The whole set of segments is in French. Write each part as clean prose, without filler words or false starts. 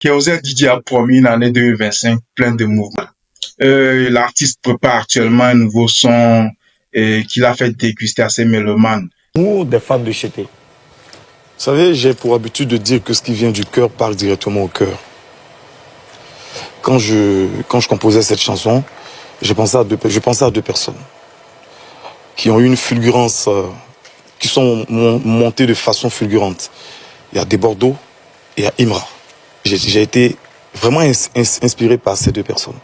Kérosène DJ a promis une année 2025 pleine de mouvements. L'artiste prépare actuellement un nouveau son qu'il a fait déguster à ses mélomanes. Ou des fans de Chété. Vous savez, j'ai pour habitude de dire que ce qui vient du cœur parle directement au cœur. Quand je composais cette chanson, je pensais à deux personnes qui ont eu une fulgurance, qui sont montées de façon fulgurante. Il y a Desbordeaux et il y a Imra. J'ai été vraiment inspiré par ces deux personnes.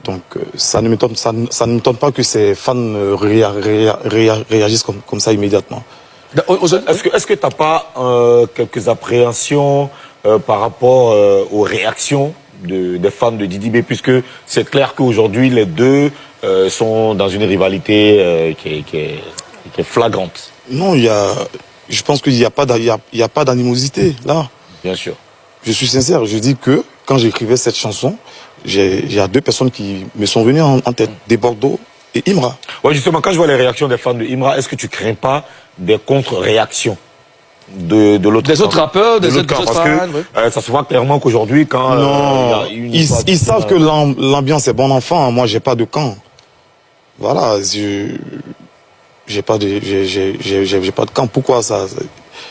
Donc ça ne m'étonne pas que ces fans réagissent comme ça immédiatement. Est-ce que tu n'as pas quelques appréhensions par rapport aux réactions des fans de Didi B, puisque c'est clair qu'aujourd'hui les deux sont dans une rivalité qui est flagrante? Non, je pense qu'il n'y a pas d'animosité là. Bien sûr. Je suis sincère, je dis que quand j'écrivais cette chanson, il y a deux personnes qui me sont venues en tête, Desbordeaux et Imra. Ouais, justement, quand je vois les réactions des fans de Imra, est-ce que tu crains pas des contre-réactions de l'autre des autres rappeurs, des autres parce fans, que ça se voit clairement qu'aujourd'hui, quand non, ils savent que l'ambiance est bon enfant. Moi, j'ai pas de camp. Voilà, j'ai pas de camp. Pourquoi ça?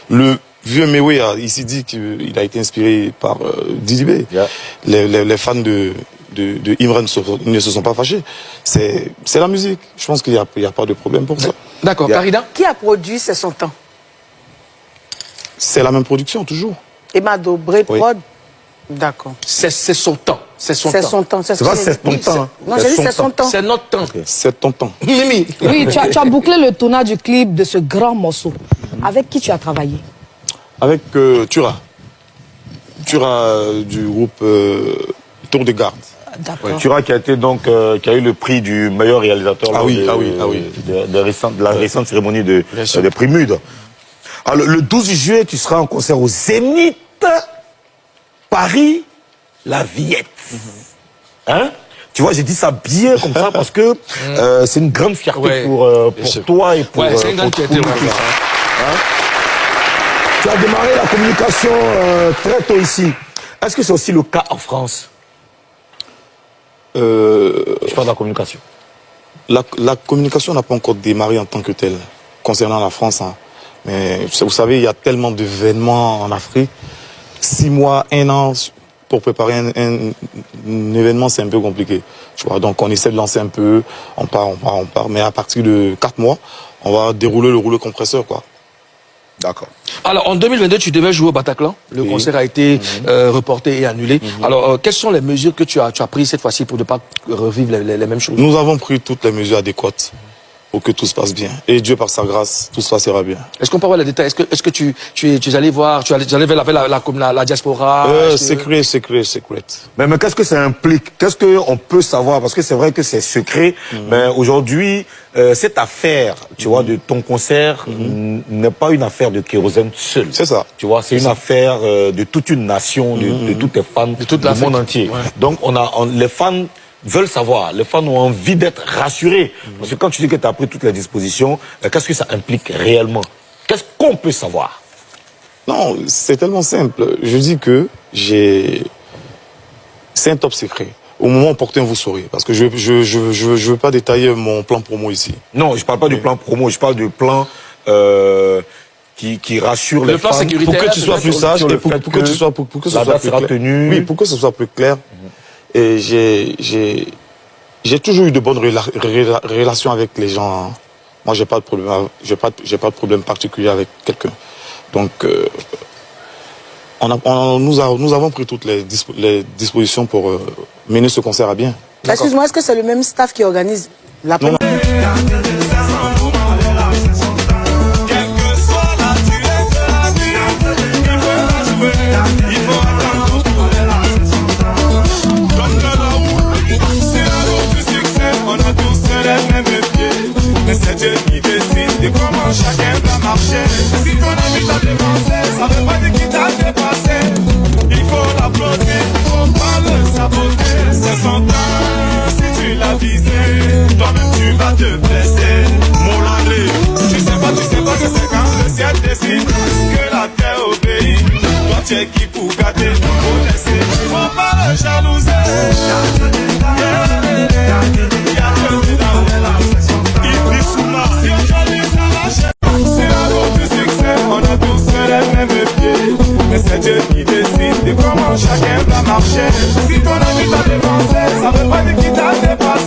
Le vieux Mewe a ici dit qu'il a été inspiré par Didi B. Yeah. Les fans de Imran ne se sont pas fâchés. C'est la musique. Je pense qu'il n'y a pas de problème pour ça. D'accord, Karida? Qui a produit C'est son temps? C'est la même production, toujours. Emado, Bré Prod. D'accord. C'est son temps. C'est son C'est temps. son temps. C'est pas c'est ton temps. Non, j'ai dit c'est son temps. C'est notre temps. C'est ton temps. Mimi. Oui, tu as bouclé le tournage du clip de ce grand morceau. Avec qui tu as travaillé? Avec Tura. Tura du groupe Tour de Garde. D'accord. Tura qui a été donc qui a eu le prix du meilleur réalisateur de la récente cérémonie de prix MUD. Alors le 12 juillet, tu seras en concert au Zénith Paris La Villette. Hein? Tu vois, j'ai dit ça bien comme ça parce que c'est une grande fierté pour toi et pour c'est une grande fierté. Tu as démarré la communication très tôt ici. Est-ce que c'est aussi le cas en France? Je parle de la communication. La communication n'a pas encore démarré en tant que telle, concernant la France. Hein. Mais vous savez, il y a tellement d'événements en Afrique. 6 mois, 1 an, pour préparer un événement, c'est un peu compliqué. Tu vois, donc on essaie de lancer un peu, on part. Mais à partir de 4 mois, on va dérouler le rouleau compresseur, quoi. D'accord. Alors, en 2022, tu devais jouer au Bataclan. Le concert a été reporté et annulé. Alors, quelles sont les mesures que tu as prises cette fois-ci pour ne pas revivre les mêmes choses? Nous avons pris toutes les mesures adéquates pour que tout se passe bien. Et Dieu, par sa grâce, tout se passera bien. Est-ce qu'on peut avoir les détails? Est-ce que tu es allé voir, tu es allé vers la diaspora? Secret. Mais qu'est-ce que ça implique? Qu'est-ce qu'on peut savoir? Parce que c'est vrai que c'est secret. Mais aujourd'hui, cette affaire, tu vois, de ton concert n'est pas une affaire de Kérosène seul. C'est ça. Tu vois, c'est une affaire de toute une nation, de tous tes fans, du monde entier. Ouais. Donc les fans veulent savoir, les fans ont envie d'être rassurés. Parce que quand tu dis que tu as pris toutes les dispositions, qu'est-ce que ça implique réellement? Qu'est-ce qu'on peut savoir? Non, c'est tellement simple. Je dis que c'est un top secret. Au moment opportun, vous saurez. Parce que je veux pas détailler mon plan promo ici. Non, je parle pas du plan promo, je parle du plan qui rassure les fans. Pour que tu sois plus sage et pour que ce soit plus clair. Oui, pour que ce soit plus clair. Et j'ai toujours eu de bonnes relations avec les gens. Moi, j'ai pas de problème, j'ai pas de problème particulier avec quelqu'un. Donc, nous avons pris toutes les dispositions pour mener ce concert à bien. Excuse-moi, est-ce que c'est le même staff qui organise la première? Mais c'est Dieu qui décide de comment chacun doit marcher. Si ton ami t'a dépassé, ça veut pas dire qu'il t'a dépassé. Il faut l'applaudir, faut pas le saboter. C'est son temps, si tu l'as visé, toi-même tu vas te blesser. Si ton ami t'a dépensé, ça veut pas dire qu'il t'a dépassé.